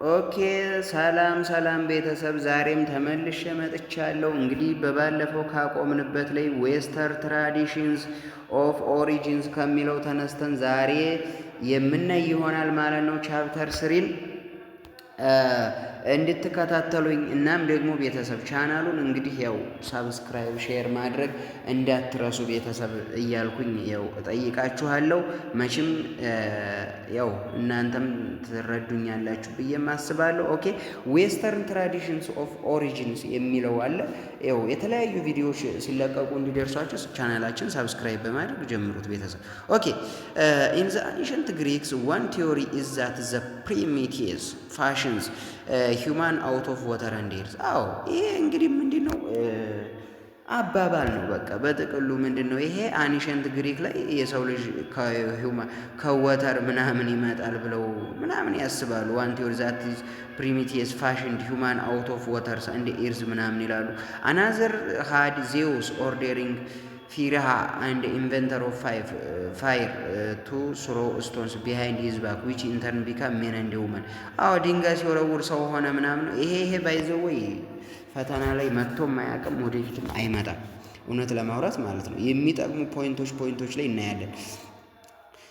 ኦኬ ሰላም ቤተሰብ ዛሬም ተመልሼ መጥቻለሁ። እንግዲህ በባለፈው ካቆምንበት ላይ ዌስተርን ትራዲሽንስ ኦፍ ኦሪጂንስ ከሚለው ተነስተን ዛሬ የምናይ ይሆናል ማለት ነው ቻፕተር ስሪን እንድትከታተሉኝ። እናም ደግሞ ቤተሰብ ቻናሉን እንግዲህ ያው ሳብስክራይብ ሼር ማድረግ እንዳትረሱ ቤተሰብ እያልኩኝ ያው እጠይቃችኋለሁ። መቼም ያው እናንተም ትረዱኛላችሁ ብዬም አስባለሁ። ኦኬ ዌስተርን ትራዲሽንስ ኦፍ ኦሪጂንስ የሚለው አለ። ያው የተለያዩ ቪዲዮዎች ሲለቀቁ እንዲደርሷችሁ ቻናላችን ሳብስክራይብ በማድረግ ጀምሩት ቤተሰብ። ኦኬ ኢን ዘ አንሸንት ግሪክስ ዋን ቲዮሪ ኢዝ ዛት ዘ ፕሪሚቲቭስ ፋሽንስ ሂውማን አውት ኦፍ ወተር ኤንድ ኤርዝ። አዎ ይሄ እንግዲህ ምንድን ነው አባባል ነው። በቃ በጥቅሉ ምንድን ነው ይሄ አንሸንት ግሪክ ላይ የሰው ልጅ ከወተር ምናምን ይመጣል ብለው ምናምን ያስባሉ። ዋን ቲዮሪ ዛት ኢዝ ፕሪሚቲቭስ ፋሽንድ ሂውማን አውት ኦፍ ወተርስ ኤንድ ኤርዝ ምናምን ይላሉ። አናዘር ሃድ ዜውስ ኦርደሪንግ ፊርሃ አንድ ኢንቨንተር ኦፍ ፋይር ቱ ስሮ ስቶንስ ቢሃይንድ ሂዝ ባክ ዊች ኢንተርን ቢካም ሜን ኤንድ ውመን። አዎ ድንጋይ ሲወረውር ሰው ሆነ ምናምን። ይሄ ባይዘው ወይ ፈተና ላይ መጥቶም አያውቅም፣ ወደፊትም አይመጣም። እውነት ለማውራት ማለት ነው። የሚጠቅሙ ፖይንቶች ላይ እናያለን።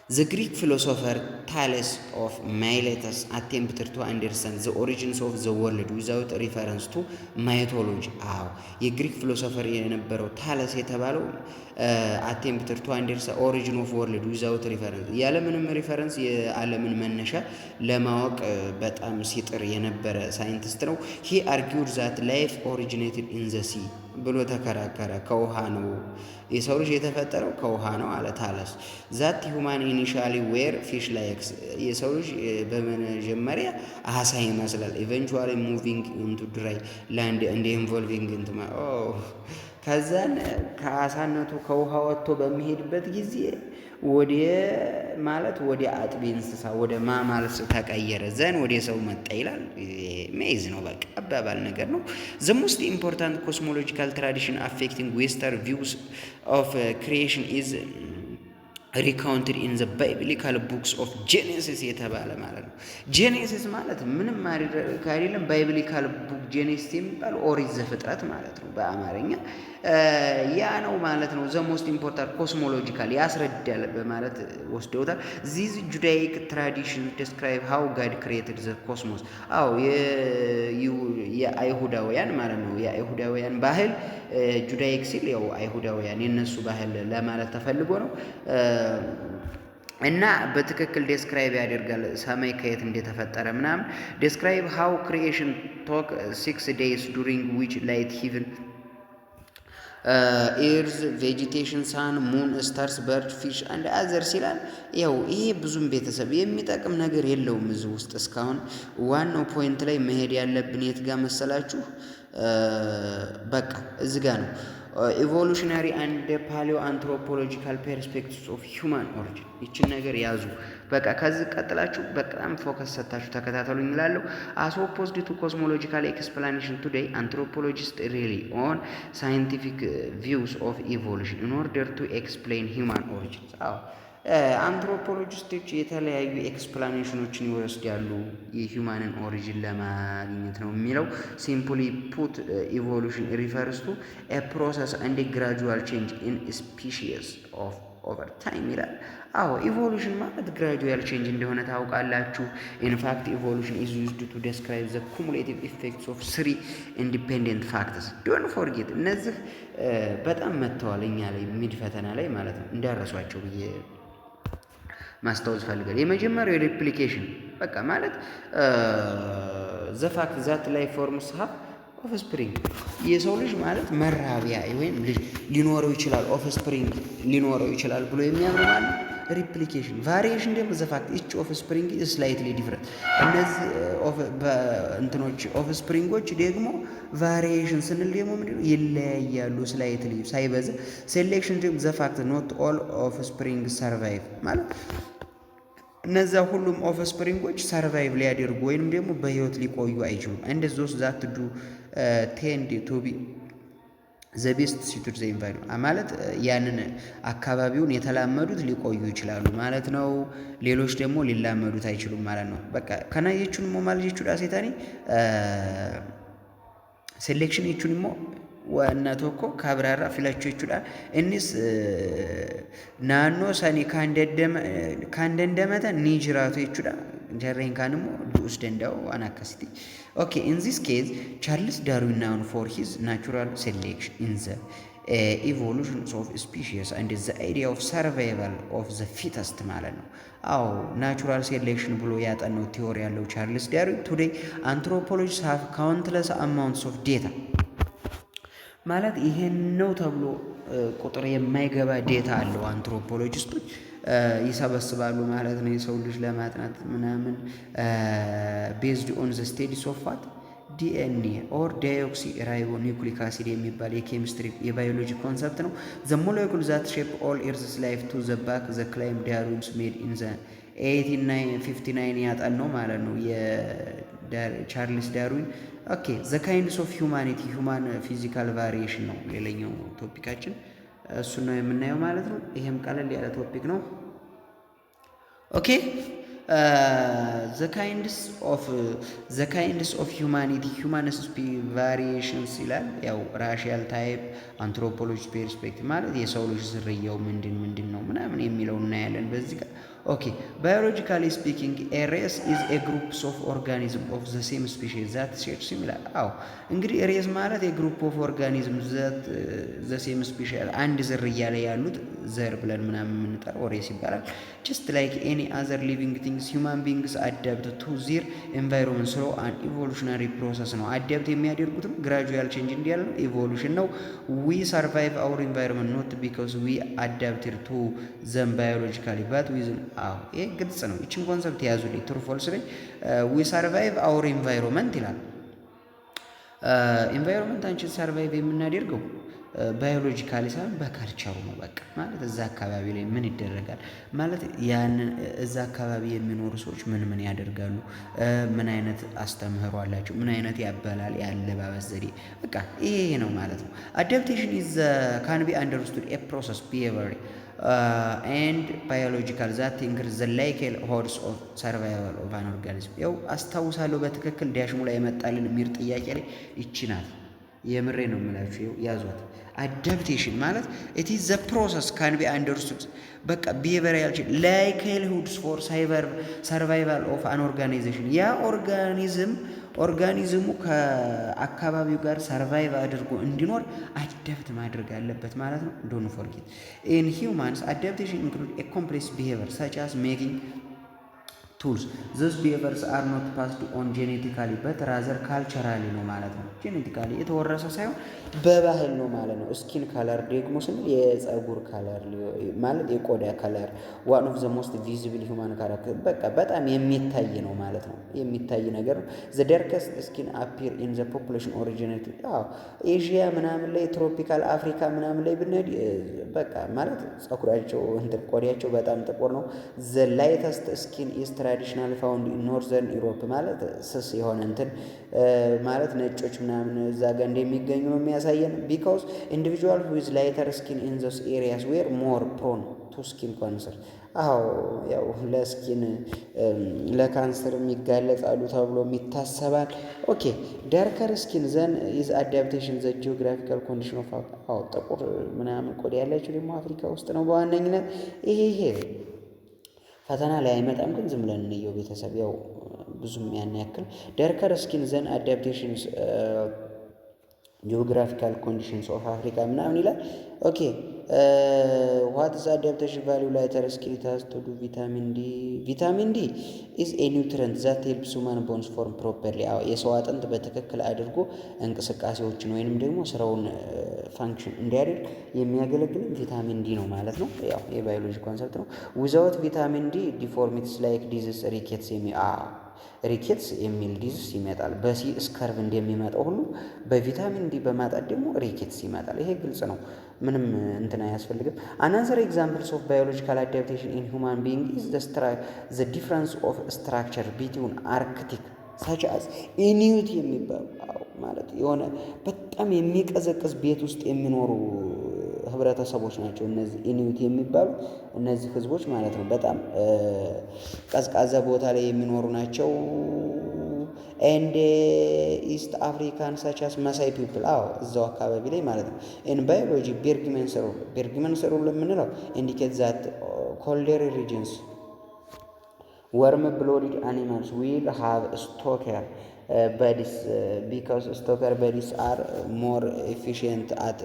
The Greek philosopher Thales of Miletus attempted to understand the origins of the world without reference to mythology. አዎ የግሪክ ፊሎሶፈር የነበረው ታለስ የተባለው attempted to understand origin of world without reference ያለምንም ሪፈረንስ የዓለምን መነሻ ለማወቅ በጣም ሲጥር የነበረ ሳይንቲስት ነው። he argued that life originated in the sea ብሎ ተከራከረ። ከውሃ ነው የሰው ልጅ የተፈጠረው ከውሃ ነው አለ ታለስ። ዛት ሁማን ኢኒሻሊ ዌር ፊሽ ላይክስ የሰው ልጅ በመጀመሪያ አሳ ይመስላል። ኢቨንቹዋሊ ሙቪንግ ኢንቱ ድራይ ላንድ እንደ ኢንቮልቪንግ ኢንቱ ከዛን ከአሳነቱ ከውሃ ወጥቶ በሚሄድበት ጊዜ ወደ አጥቢ እንስሳ ወደ ማማልስ ተቀየረ። ዘን ወደ ሰው መጣ ይላል። ሜዝ ነው በቃ አባባል ነገር ነው። ዘ ሞስት ኢምፖርታንት ኮስሞሎጂካል ትራዲሽን አፌክቲንግ ዌስተርን ቪውስ ኦፍ ክሪኤሽን ኢዝ ሪካውንትድ ኢን ዘ ባይብሊካል ቡክስ ኦፍ ጄኔሲስ የተባለ ማለት ነው። ጄኔሲስ ማለት ምንም አይደለም። ባይብሊካል ቡክ ጄኔሲስ የሚባል ኦሪት ዘፍጥረት ማለት ነው በአማርኛ ያ ነው ማለት ነው። ዘ ሞስት ኢምፖርታንት ኮስሞሎጂካል ያስረዳል በማለት ወስደውታል። ዚዝ ጁዳይክ ትራዲሽን ዲስክራይብ ሃው ጋድ ክሪኤትድ ዘ ኮስሞስ። አዎ የአይሁዳውያን ማለት ነው። የአይሁዳውያን ባህል ጁዳይክ ሲል ያው አይሁዳውያን የነሱ ባህል ለማለት ተፈልጎ ነው። እና በትክክል ዴስክራይብ ያደርጋል ሰማይ ከየት እንደተፈጠረ ምናምን። ዴስክራይብ ሃው ክሪኤሽን ቶክ 6 days during which light heaven ኤርዝ ቬጂቴሽን ሳን ሙን ስታርስ በርድ ፊሽ አንድ አዘርስ ይላል። ያው ይሄ ብዙም ቤተሰብ የሚጠቅም ነገር የለውም እዚህ ውስጥ። እስካሁን ዋናው ፖይንት ላይ መሄድ ያለብን የት ጋር መሰላችሁ? በቃ እዚህ ጋር ነው። ኢቮሉሽናሪ አንድ ፓሊዮ አንትሮፖሎጂካል ፐርስፔክቲቭስ ኦፍ ሂውማን ኦሪጂን። ይችን ነገር ያዙ በቃ። ከዚህ ቀጥላችሁ በጣም ፎከስ ሰታችሁ ተከታተሉኝ እላለሁ። አስ ኦፖዝድ ቱ ኮስሞሎጂካል ኤክስፕላኔሽን ቱዴይ አንትሮፖሎጂስት ሪሊ ኦን ሳይንቲፊክ ቪውስ ኦፍ ኢቮሉሽን ኢን ኦርደር ቱ ኤክስፕሌን ሂውማን ኦሪጂንስ። አዎ አንትሮፖሎጂስቶች የተለያዩ ኤክስፕላኔሽኖችን ይወስዳሉ የሂውማንን ኦሪጂን ለማግኘት ነው የሚለው። ሲምፕሊ ፑት ኢቮሉሽን ሪፈርስ ቱ ኤ ፕሮሰስ አንድ ግራጁዋል ቼንጅ ኢን ስፒሺስ ኦፍ ኦቨር ታይም ይላል። አዎ ኢቮሉሽን ማለት ግራጁዋል ቼንጅ እንደሆነ ታውቃላችሁ። ኢንፋክት ኢቮሉሽን ኢዝ ዩዝድ ቱ ዴስክራይብ ዘ ኩሙሌቲቭ ኢፌክትስ ኦፍ 3 ኢንዲፔንደንት ፋክተርስ። ዶንት ፎርጌት እነዚህ በጣም መጥተዋል እኛ ላይ ሚድ ፈተና ላይ ማለት ነው። እንዳረሷቸው ብዬ ማስታወስ ፈልጋል። የመጀመሪያው ሪፕሊኬሽን በቃ ማለት ዘ ፋክት ዛት ላይ ፎርምስ ሃቭ ኦፍስፕሪንግ የሰው ልጅ ማለት መራቢያ ወይም ልጅ ሊኖረው ይችላል፣ ኦፍስፕሪንግ ሊኖረው ይችላል ብሎ የሚያምኑ ማለት ሪፕሊኬሽን። ቫሪዬሽን ደግሞ ዘ ፋክት ኢች ኦፍስፕሪንግ ኢዝ ስላይትሊ ዲፍረንት። እነዚህ እንትኖች ኦፍስፕሪንጎች ደግሞ ቫሪዬሽን ስንል ደግሞ ምንድነው ይለያያሉ፣ ስላይትሊ ሳይበዛ። ሴሌክሽን ደግሞ ዘ ፋክት ኖት ኦል ኦፍስፕሪንግ ሰርቫይቭ ማለት እነዛ ሁሉም ኦፍስፕሪንጎች ሰርቫይቭ ሊያደርጉ ወይንም ደግሞ በህይወት ሊቆዩ አይችሉም። እንደ ዞስ ዛት ዱ ቴንድ ቱ ቢ ዘ ቤስት ሲቱድ ዘ ኢንቫይሮንመንት ማለት ያንን አካባቢውን የተላመዱት ሊቆዩ ይችላሉ ማለት ነው። ሌሎች ደግሞ ሊላመዱት አይችሉም ማለት ነው። በቃ ከናየቹን ሞ ማለት ዳሴታኒ ሴሌክሽን የቹን ሞ ዋና ቶኮ ካብራራ ፊላቸው ይችላል እኒስ ናኖ ሰኒ ካንደንደመተ ኒጅራቱ ይችላል ጀሬን ካንሞ ዱስ ደንዳው አናካሲቲ ኦኬ ኢን ዚስ ኬዝ ቻርልስ ዳርዊን ናውን ፎር ሂዝ ናቹራል ሴሌክሽን ኢን ዘ ኢቮሉሽን ኦፍ ስፒሺስ አንድ ዘ አይዲያ ኦፍ ሰርቫይቫል ኦፍ ዘ ፊተስት ማለት ነው። አዎ ናቹራል ሴሌክሽን ብሎ ያጠናው ቲዎሪ ያለው ቻርልስ ዳርዊን ቱዴይ አንትሮፖሎጂስት ሃቭ ካውንትለስ አማውንትስ ኦፍ ዴታ ማለት ይሄን ነው ተብሎ ቁጥር የማይገባ ዴታ አለው አንትሮፖሎጂስቶች ይሰበስባሉ ማለት ነው። የሰው ልጅ ለማጥናት ምናምን ቤዝድ ኦን ዘ ስቴዲስ ኦፍ ዋት ዲኤንኤ ኦር ዳይኦክሲ ራይቦ ኒውክሊክ አሲድ የሚባል የኬሚስትሪ የባዮሎጂ ኮንሰፕት ነው። ዘ ሞለኪውል ዛት ሼፕ ኦል ኤርዝስ ላይፍ ቱ ዘ ባክ ዘ ክላይም ዳርዊንስ ሜድ ኢን ዘ 1859 ያጠን ነው ማለት ነው የቻርልስ ዳርዊን። ኦኬ ዘ ካይንድስ ኦፍ ሂውማኒቲ ሂውማን ፊዚካል ቫሪዬሽን ነው ሌላኛው ቶፒካችን፣ እሱን ነው የምናየው ማለት ነው። ይሄም ቀለል ያለ ቶፒክ ነው። ኦኬ ዘ ካይንድስ ኦፍ ሂውማኒቲ ሂውማንስ ቫሪዬሽንስ ይላል። ያው ራሽያል ታይፕ አንትሮፖሎጂ ፔርስፔክቲቭ ማለት የሰው ልጅ ዝርያው ምንድን ነው ምናምን የሚለው እናያለን በዚህ ጋር። ኦኬ ባዮሎጂካሊ ስፒኪንግ ኤ ሬስ ኢዝ ኤ ግሩፕስ ኦፍ ኦርጋኒዝም ኦፍ ዘ ሴም ስፔሺስ ዛት ሼር ሲሚላር። አዎ እንግዲህ ሬስ ማለት የግሩፕ ኦፍ ኦርጋኒዝም ዛት ዘ ሴም ስፔሺስ አንድ ዝርያ ላይ ያሉት ዘር ብለን ምናምን የምንጠራው ሬስ ይባላል። ጀስት ላይክ ኤኒ አዘር ሊቪንግ ቲንግስ ሂውማን ቢንግስ አዳፕት ቱ ዚር ኤንቫይሮንመንት ስሎ አን ኢቮሉሽናሪ ፕሮሰስ ነው። አዳፕት የሚያደርጉትም ግራጁዋል ቼንጅ እንዲያለ ነው፣ ኢቮሉሽን ነው። ዊ ሰርቫይቭ አወር ኢንቫይሮንመንት ኖት ቢካዝ ዊ አዳፕትድ ቱ ዘም ባዮሎጂካሊ ባት ዊዝን። አዎ ይሄ ግልጽ ነው። ይችን ኮንሰፕት ያዙልኝ። ትሩ ፎልስ ላይ ዊ ሰርቫይቭ አወር ኢንቫይሮንመንት ይላል። ኢንቫይሮንመንት አንቺን ሰርቫይቭ የምናደርገው ባዮሎጂካሊ ሳይሆን በካልቸሩ ነው። በቃ ማለት እዛ አካባቢ ላይ ምን ይደረጋል ማለት ያንን እዛ አካባቢ የሚኖሩ ሰዎች ምን ያደርጋሉ፣ ምን አይነት አስተምህሮ አላቸው፣ ምን አይነት ያበላል ያለባበስ ዘዴ፣ በቃ ይሄ ነው ማለት ነው። አዳፕቴሽን ኢዝ ካን ቢ አንደርስቱድ ኤ ፕሮሰስ ቢሄቪየር ኤንድ ባዮሎጂካል ዛት ኢንክሪዝ ዘ ላይክሊ ሆድስ ኦፍ ሰርቫይቫል ኦፍ አን ኦርጋኒዝም። ያው አስታውሳለሁ በትክክል ዳሽሙ ላይ የመጣልን ሚር ጥያቄ ላይ ይቺ ናት። የምሬ ነው የምላችሁ፣ ያዟት። አዳፕቴሽን ማለት ኢት ኢዝ ዘ ፕሮሰስ ካን ቢ አንደርስቱድ በቃ ቢሄቪየራል ላይክሊሁድስ ፎር ሰርቫይቫል ኦፍ አን ኦርጋናይዜሽን ያ ኦርጋኒዝሙ ከአካባቢው ጋር ሰርቫይቭ አድርጎ እንዲኖር አዳፕት ማድረግ አለበት ማለት ነው። ዶንት ፎርጌት ኢን ሂውማንስ አዳፕቴሽን ኢንክሉድ ኤ ኮምፕሌክስ ቢሄቪየር ሰች አስ ሜኪንግ ቱልስ ዘስ ቢሄቪየርስ አር ኖት ፓስድ ኦን ጄኔቲካሊ በት ራዘር ካልቸራሊ ነው ማለት ነው። ጄኔቲካሊ የተወረሰ ሳይሆን በባህል ነው ማለት ነው። ስኪን ከለር ደግሞ ስንል የፀጉር ከለር ማለት የቆዳ ከለር ዋን ኦፍ ዘ ሞስት ቪዚብል ሂውማን ካራክተር በቃ በጣም የሚታይ ነው ማለት ነው። የሚታይ ነገር ነው። ዘ ዳርከስት ስኪን አፒር ኢን ዘ ፖፑሌሽን ኦሪጂኔት ኤዥያ ምናምን ላይ ትሮፒካል አፍሪካ ምናምን ላይ ብንሄድ በቃ ማለት ፀጉራቸው እንትን ቆዳቸው በጣም ጥቁር ነው። ዘ ላይተስት ስኪን ኢዝ ትራዲሽናል ፋውንድ ኢን ኖርዘርን ዩሮፕ ማለት ስስ የሆነ እንትን ማለት ነጮች ምናምን እዛ ጋር እንደሚገኙ ነው የሚያሳየን። ቢካውስ ኢንዲቪጁዋል ዊዝ ላይተር ስኪን ኢን ዞስ ኤሪያስ ዌር ሞር ፕሮን ቱ ስኪን ካንሰር። አዎ ያው ለስኪን ለካንሰር የሚጋለጣሉ ተብሎ ይታሰባል። ኦኬ ዳርከር ስኪን ዘን ኢዝ አዳፕቴሽን ዘ ጂኦግራፊካል ኮንዲሽን ኦፍ አዎ ጥቁር ምናምን ቆዳ ያላቸው ደግሞ አፍሪካ ውስጥ ነው በዋነኝነት። ይሄ ፈተና ላይ አይመጣም፣ ግን ዝም ብለን እንየው ቤተሰብ። ያው ብዙም ያን ያክል ዳርከር ስኪን ዘን አዳፕቴሽንስ ጂኦግራፊካል ኮንዲሽንስ ኦፍ አፍሪካ ምናምን ይላል። ኦኬ ዋት ኢዝ አዳፕቴሽን ቫልዩ ላይተር ስኪን ታስ ቱ ዱ ቪታሚን ዲ ኢዝ ኤ ኒውትሪየንት ዛት ሄልፕስ ሁማን ቦንስ ፎርም ፕሮፐርሊ። አዎ የሰው አጥንት በትክክል አድርጎ እንቅስቃሴዎችን ወይንም ደግሞ ስራውን ፋንክሽን እንዲያደርግ የሚያገለግል ቪታሚን ዲ ነው ማለት ነው። ያው የባዮሎጂ ኮንሰፕት ነው። ዊዛውት ቪታሚን ዲ ዲፎርሚቲስ ላይክ ዲዚዝ ሪኬትስ የሚል ዲዚዝ ይመጣል። በሲ ስከርቭ እንደሚመጣው ሁሉ በቪታሚን ዲ በማጣት ደግሞ ሪኬትስ ይመጣል። ይሄ ግልጽ ነው፣ ምንም እንትን አያስፈልግም። አናዘር ኤግዛምፕልስ ኦፍ ባዮሎጂካል አዳፕቴሽን ኢን ሁማን ቢንግ ኢዝ ዘ ዲፍረንስ ኦፍ ስትራክቸር ቢትዊን አርክቲክ ሳች አዝ ኢኒዩት የሚባሉ ማለት የሆነ በጣም የሚቀዘቅዝ ቤት ውስጥ የሚኖሩ ህብረተሰቦች ናቸው እነዚህ ኢኑዊት የሚባሉ እነዚህ ህዝቦች ማለት ነው። በጣም ቀዝቃዛ ቦታ ላይ የሚኖሩ ናቸው። ኤንድ ኢስት አፍሪካን ሳቻስ መሳይ ፒፕል እዛው አካባቢ ላይ ማለት ነው። ኢን ባዮሎጂ ቤርግመንስ ሩል የምንለው ኢንዲኬት ዛት ኮልደር ሪጅንስ ወርም ብሎድድ አኒማልስ ዊል ሃቭ ስቶከር በዲስ ቢካዝ ስቶከር በዲስ አር ሞር ኤፊሽንት አት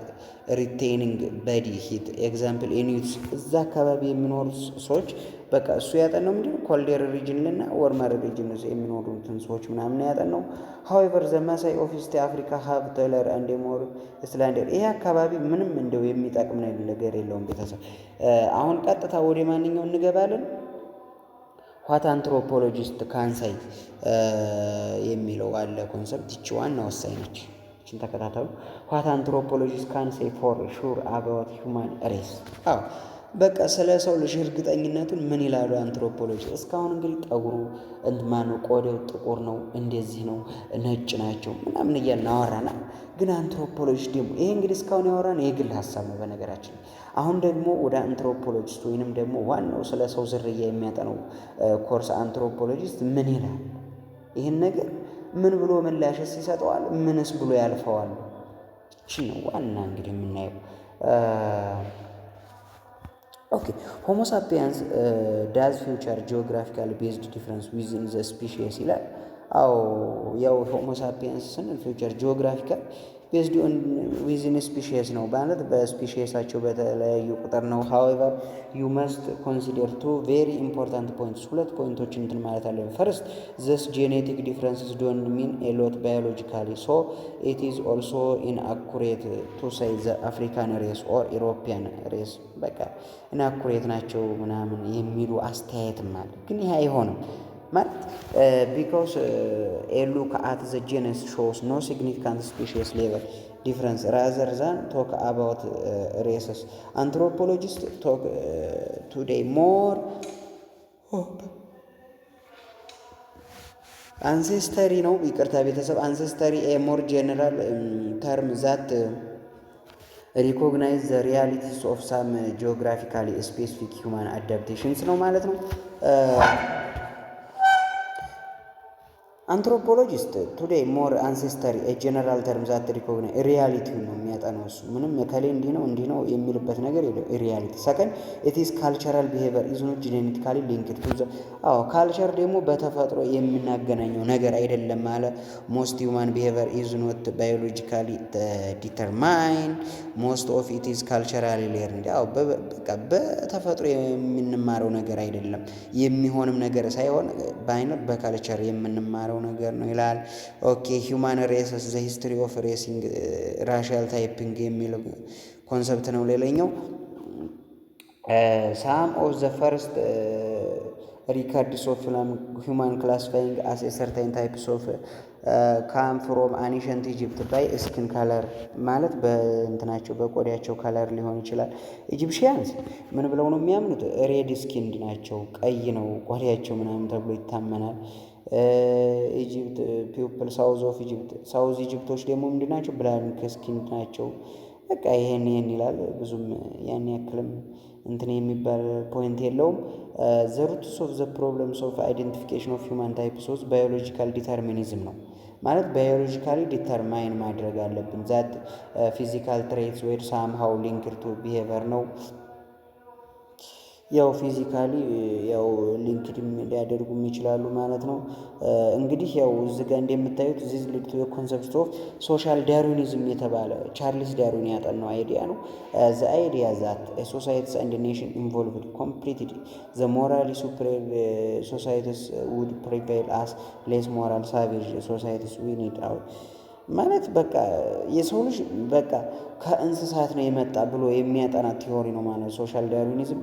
ሪቴኒንግ በዲ ሂት ኤግዛምፕል ኢኑዊትስ እዛ አካባቢ የሚኖሩ ሰዎች በቃ እሱ ያጠናው ምንድነው ኮልደር ሪጅን እና ወርመር ሪጅን የሚኖሩትን ሰዎች ምናምን ያጠናው። ሃዌቨር ዘ ማሳይ ኦፍ ኢስት አፍሪካ ሃቭ ተለር አንድ ሞር ስላንደር ይሄ አካባቢ ምንም እንደው የሚጠቅም ነገር የለውም። ቤተሰብ አሁን ቀጥታ ወደ ማንኛው እንገባለን። ዋት አንትሮፖሎጂስት ካንሳይ የሚለው አለ ኮንሰፕት። ይቺ ዋና ወሳኝ ነች። ይችን ተከታተሉ። ዋት አንትሮፖሎጂስት ካንሳይ ፎር ሹር አባውት ሂውማን ሬስ በቃ ስለ ሰው ልጅ እርግጠኝነቱን ምን ይላሉ አንትሮፖሎጂ? እስካሁን እንግዲህ ጠጉሩ ማነው ቆዳው ጥቁር ነው፣ እንደዚህ ነው፣ ነጭ ናቸው ምናምን እያልን አወራና፣ ግን አንትሮፖሎጂ ደግሞ ይሄ እንግዲህ እስካሁን ያወራን የግል ሀሳብ ነው በነገራችን። አሁን ደግሞ ወደ አንትሮፖሎጂስት ወይንም ደግሞ ዋናው ስለ ሰው ዝርያ የሚያጠነው ኮርስ አንትሮፖሎጂስት ምን ይላል? ይህን ነገር ምን ብሎ ምላሽስ ይሰጠዋል? ምንስ ብሎ ያልፈዋል? እቺ ነው ዋና እንግዲህ የምናየው። ኦኬ ሆሞ ሳፒያንስ ዳዝ ፊውቸር ጂኦግራፊካሊ ቤዝድ ዲፍረንስ ዊዝን ዘ ስፒሺስ ይላል። ያው ሆሞ ሳፒያንስ ስንል ፊውቸር ጂኦግራፊካል ቤዝድ ኦን ዊዝን ስፒሺስ ነው ማለት በስፒሺሳቸው በተለያዩ ቁጥር ነው። ሃዌቨር ዩ መስት ኮንሲደር ቱ ቬሪ ኢምፖርታንት ፖይንትስ ሁለት ፖይንቶች እንትን ማለት አለ። ፈርስት ዘስ ጄኔቲክ ዲፍረንስስ ዶንት ሚን ኤ ሎት ባዮሎጂካሊ ሶ ኢት ኢዝ ኦልሶ ኢንአኩሬት ቱ ሴይ ዘ አፍሪካን ሬስ ኦር ኢሮፒያን ሬስ በቃ ኢንአኩሬት ናቸው ምናምን የሚሉ አስተያየትም አለ። ግን ይሄ አይሆንም ማለት ቢካውስ ኤ ሉክ አት ዘ ጄነስ ሾውስ ኖ ሲግኒፊካንት ስፔሺስ ሌቨል ዲፍረንስ ራዘር ዛን ቶክ አባውት ሬስስ አንትሮፖሎጂስት ቶክ ቱዴይ ሞር አንሴስተሪ ነው። ይቅርታ ቤተሰብ አንሴስተሪ ኤ ሞር ጄኔራል ተርም ዛት ሪኮግናይዝ ዘ ሪያሊቲስ ኦፍ ሳም ጂኦግራፊካሊ ስፔሲፊክ ሂውማን አዳፕቴሽንስ ነው ማለት ነው። አንትሮፖሎጂስት ቱዴይ ሞር አንሴስተሪ ጀነራል ተርም ዛት ሪኮግናይዝ ሪያሊቲው ነው የሚያጠነው። እሱ ምንም ከሌ እንዲህ ነው የሚልበት ነገር የለው። ሪያሊቲ ሰከንድ ኢት ኢዝ ካልቸራል ቢሄቪየር ኢዝ ኖት ጄኔቲካሊ ሊንክድ ቱ ዘ ካልቸር ደግሞ በተፈጥሮ የምናገናኘው ነገር አይደለም አለ። ሞስት ሂውማን ቢሄቪየር ኢዝ ኖት ባዮሎጂካሊ ዲተርማይንድ ሞስት ኦፍ ኢት ኢዝ ካልቸራሊ ሌርንድ በቃ በተፈጥሮ የምንማረው ነገር አይደለም የሚሆንም ነገር ሳይሆን በካልቸር የምንማረው ነገር ነው ይላል። ኦኬ ሂውማን ሬስስ ዘ ሂስትሪ ኦፍ ሬሲንግ ራሻል ታይፒንግ የሚለው ኮንሰፕት ነው ሌላኛው። ሳም ኦፍ ዘ ፈርስት ሪከርድስ ኦፍ ሂውማን ክላሲፋይንግ አስ ኤ ሰርታይን ታይፕስ ኦፍ ካም ፍሮም አኒሸንት ኢጅፕት ባይ ስኪን ከለር ማለት በእንትናቸው በቆዳቸው ከለር ሊሆን ይችላል። ኢጂፕሽያንስ ምን ብለው ነው የሚያምኑት? ሬድ ስኪንድ ናቸው፣ ቀይ ነው ቆዳቸው ምናምን ተብሎ ይታመናል። ኢጂፕት ፒፕል ሳውዝ ኦፍ ኢጂፕት ሳውዝ ኢጂፕቶች ደግሞ ምንድን ናቸው? ብላክ ስኪንድ ናቸው። በቃ ይሄን ይላል። ብዙም ያን ያክልም እንትን የሚባል ፖይንት የለውም። ዘ ሩትስ ኦፍ ዘ ፕሮብለምስ ኦፍ አይደንቲፊኬሽን ኦፍ ሂውማን ታይፕስ ኦፍ ባዮሎጂካል ዲተርሚኒዝም ነው ማለት ባዮሎጂካሊ ዲተርማይን ማድረግ አለብን። ዛት ፊዚካል ትሬትስ ዌር ሳምሃው ሊንክድ ቱ ቢሄቨር ነው። ያው ፊዚካሊ ያው ሊንክድም ሊያደርጉም ይችላሉ ማለት ነው። እንግዲህ ያው እዚህ ጋር እንደምታዩት ዚስ ሊድ ቱ ኮንሰፕት ኦፍ ሶሻል ዳርዊኒዝም የተባለ ቻርልስ ዳርዊን ያጠናው አይዲያ ነው። ዘ አይዲያ ዛት ሶሳይቲስ ኤንድ ኔሽን ኢንቮልቭድ ኮምፕሊትሊ ዘ ሞራሊ ሱፕሪየር ሶሳይቲስ ውድ ፕሪፔል አስ ሌስ ሞራል ሳቬጅ ሶሳይቲስ ዊ ኒድ አውት ማለት በቃ የሰው ልጅ በቃ ከእንስሳት ነው የመጣ ብሎ የሚያጠና ቲዮሪ ነው ማለት ነው ሶሻል ዳርዊኒዝም።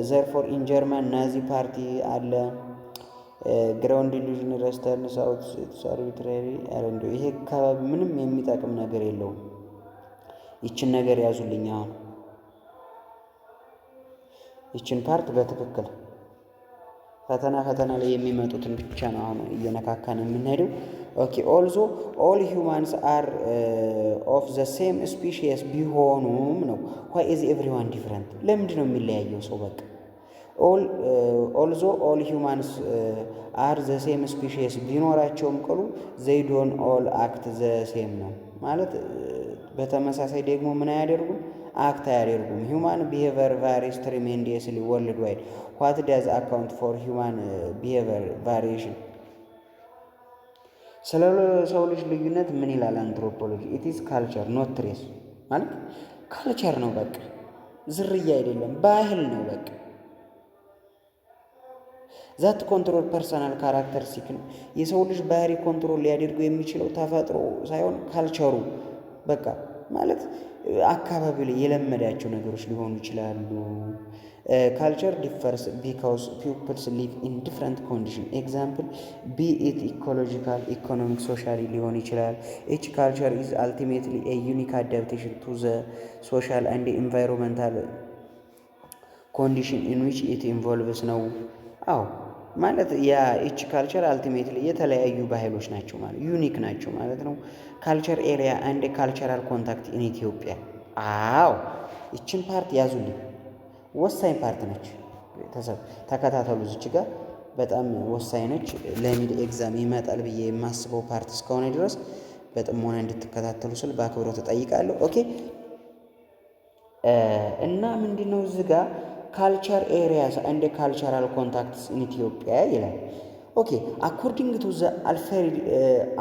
ዘርፎር ኢን ጀርመን ናዚ ፓርቲ አለ። ግራውንድ ኢሉዥን ረስተርን ሳውት አርቢትራሪ አረንዶ ይሄ አካባቢ ምንም የሚጠቅም ነገር የለውም። ይችን ነገር ያዙልኝ። አሁን ይችን ፓርት በትክክል ፈተና ላይ የሚመጡትን ብቻ ነው አሁን እየነካካን የምንሄደው። ኦኬ ኦልዞ ኦል ሂውማንስ አር ኦፍ ዘ ሴም ስፒሺስ ቢሆኑም ነው። ዋይ ኢዝ ኤቭሪዋን ዲፍረንት? ለምንድን ነው የሚለያየው ሰው? በቃ ኦልዞ ኦል ሂውማንስ አር ዘ ሴም ስፒሺስ ቢኖራቸውም ቅሉ ዘይ ዶን ኦል አክት ዘ ሴም ነው ማለት በተመሳሳይ ደግሞ ምን አያደርጉም? አክት አያደርጉም። ሂውማን ቢሄቨር ቫሪስ ትሪሜንዲየስሊ ወርልድ ዋይድ ዋት ዳዝ አካውንት ፎር ሂውማን ቢሄቨር ቫሪዬሽን? ስለ ሰው ልጅ ልዩነት ምን ይላል አንትሮፖሎጂ? ኢት ኢዝ ካልቸር ኖት ትሬስ ማለት ካልቸር ነው በቃ ዝርያ አይደለም ባህል ነው በቃ ዛት ኮንትሮል ፐርሰናል ካራክተሪስቲክ ነው። የሰው ልጅ ባህሪ ኮንትሮል ሊያደርገው የሚችለው ተፈጥሮ ሳይሆን ካልቸሩ በቃ ማለት አካባቢ ላይ የለመዳቸው ነገሮች ሊሆኑ ይችላሉ። ካልቸር ዲፈርስ ቢካውስ ፒፕልስ ሊቭ ኢን ዲፍረንት ኮንዲሽን ኤግዛምፕል ቢ ኢት ኢኮሎጂካል ኢኮኖሚክ ሶሻሊ ሊሆን ይችላል። ኢች ካልቸር ኢዝ አልቲሜትሊ ኤ ዩኒክ አዳፕቴሽን ቱ ዘ ሶሻል አንድ ኢንቫይሮንመንታል ኮንዲሽን ኢን ዊች ኢት ኢንቮልቭስ ነው። አዎ ማለት ያ ኢች ካልቸር አልቲሜትሊ የተለያዩ ባህሎች ናቸው ማለት ዩኒክ ናቸው ማለት ነው። ካልቸር ኤሪያ አንድ ካልቸራል ኮንታክት ኢን ኢትዮጵያ። አዎ ይችን ፓርት ያዙልኝ፣ ወሳኝ ፓርት ነች። ተከታተሉ፣ እዚች ጋር በጣም ወሳኝ ነች። ለሚድ ኤግዛም ይመጣል ብዬ የማስበው ፓርት እስከሆነ ድረስ በጥሞና እንድትከታተሉ ስል በአክብሮት እጠይቃለሁ። ኦኬ እና ምንድነው እዚህ ጋር ካልቸር ኤሪያስ አንድ ካልቸራል ኮንታክትስ ኢን ኢትዮጵያ ይላል። ኦኬ አኮርዲንግ ቱ ዘ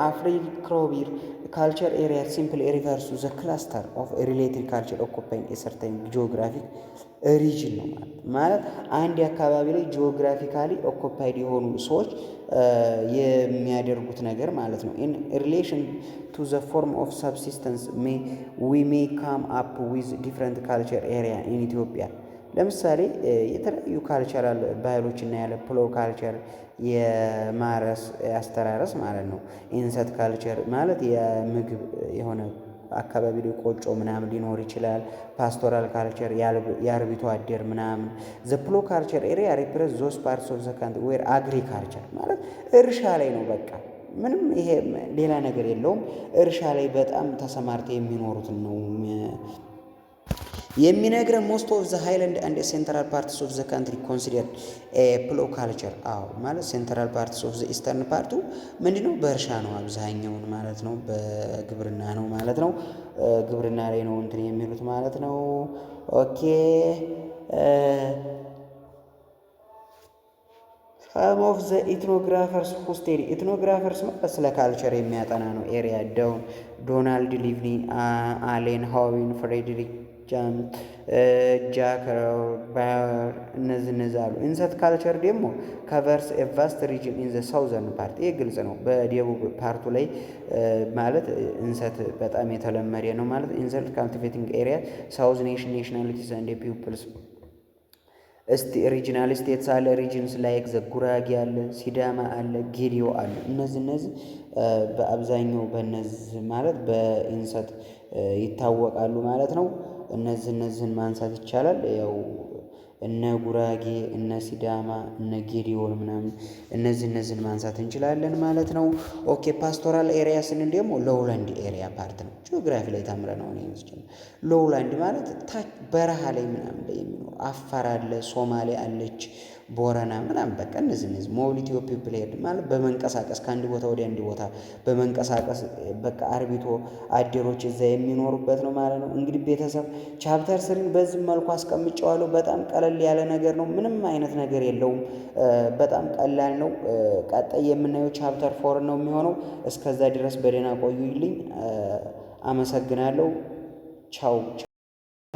አልፍሬድ ክሮቢር ካልቸር ኤሪያ ሲምፕሊ ሪፈርስ ቱ ዘ ክላስተር ኦፍ ሪሌትድ ካልቸር ኦኩፓይንግ ኤ ሰርተን ጂኦግራፊክ ሪጅን ነው ማለት አንድ አካባቢ ላይ ጂኦግራፊካሊ ኦኩፓይድ የሆኑ ሰዎች የሚያደርጉት ነገር ማለት ነው። ኢን ሪሌሽን ቱ ዘ ፎርም ኦፍ ሰብሲስተንስ ዊ ሜይ ካም አፕ ዊዝ ዲፍረንት ካልቸር ኤሪያ ኢን ኢትዮጵያ። ለምሳሌ የተለያዩ ካልቸራል ባህሎች እና ያለ ፕሎ ካልቸር የማረስ አስተራረስ ማለት ነው። ኢንሰት ካልቸር ማለት የምግብ የሆነ አካባቢ ላይ ቆጮ ምናምን ሊኖር ይችላል። ፓስቶራል ካልቸር የአርቢቶ አደር ምናምን። ዘ ፕሎ ካልቸር ኤሪያ ሪፕሬዝ ዞስ ፓርትስ ኦፍ ዘ ካንትሪ ዌር አግሪካልቸር ማለት እርሻ ላይ ነው በቃ ምንም ይሄ ሌላ ነገር የለውም። እርሻ ላይ በጣም ተሰማርተው የሚኖሩትን ነው የሚነግረን። ሞስት ኦፍ ዘ ሃይላንድ አንድ ሴንትራል ፓርትስ ኦፍ ዘ ካንትሪ ኮንሲደርድ ፕሎ ካልቸር። አዎ ማለት ሴንትራል ፓርትስ ኦፍ ዘ ኢስተርን ፓርቱ ምንድነው? በእርሻ ነው አብዛኛውን ማለት ነው፣ በግብርና ነው ማለት ነው። ግብርና ላይ ነው እንትን የሚሉት ማለት ነው። ኦኬ ሰም ኦፍ ዘ ኢትኖግራፈርስ ሁ ስተዲ ኢትኖግራፈርስ ማለት ስለ ካልቸር የሚያጠና ነው። ኤሪያ ዳውን ዶናልድ ሊቭኒ፣ አሌን ሃዊን፣ ፍሬድሪክ ጃከር ባየር እነዚህ አሉ። ኢንሰት ካልቸር ደግሞ ከቨርስ ኤ ቫስት ሪጅን ኢን ዘ ሳውዘርን ፓርት። ይህ ግልጽ ነው። በደቡብ ፓርቱ ላይ ማለት እንሰት በጣም የተለመደ ነው ማለት። ኢንሰት ካልቲቬቲንግ ኤሪያ ሳውዝ ናሽናሊቲስ አንድ ፒፕልስ ሪጂናል ስቴትስ አለ። ሪጅንስ ላይክ ዘ ጉራጌ አለ፣ ሲዳማ አለ፣ ጌዲዮ አለ። እነዚህ በአብዛኛው በእነዚህ ማለት በኢንሰት ይታወቃሉ ማለት ነው። እነዚህን ማንሳት ይቻላል። ያው እነ ጉራጌ እነ ሲዳማ እነ ጌዲዮን ምናምን እነዚህን ማንሳት እንችላለን ማለት ነው። ኦኬ ፓስቶራል ኤሪያ ስንል ደግሞ ሎውላንድ ኤሪያ ፓርት ነው። ጂኦግራፊ ላይ ተምረነው ነው ይመስላል። ሎውላንድ ማለት ታች በረሃ ላይ ምናምን ላይ የሚኖር አፋር አለ፣ ሶማሌ አለች፣ ቦረና ምናምን በቃ እነዚህ ሞል ኢትዮጵያ ፕሌድ ማለት በመንቀሳቀስ ከአንድ ቦታ ወደ አንድ ቦታ በመንቀሳቀስ በቃ አርቢቶ አደሮች እዛ የሚኖሩበት ነው ማለት ነው። እንግዲህ ቤተሰብ ቻፕተር 3 በዚህ መልኩ አስቀምጨዋለሁ። በጣም ቀለል ያለ ነገር ነው። ምንም አይነት ነገር የለውም። በጣም ቀላል ነው። ቀጣይ የምናየው ቻፕተር 4 ነው የሚሆነው። እስከዛ ድረስ በደህና ቆዩልኝ። አመሰግናለሁ። ቻው።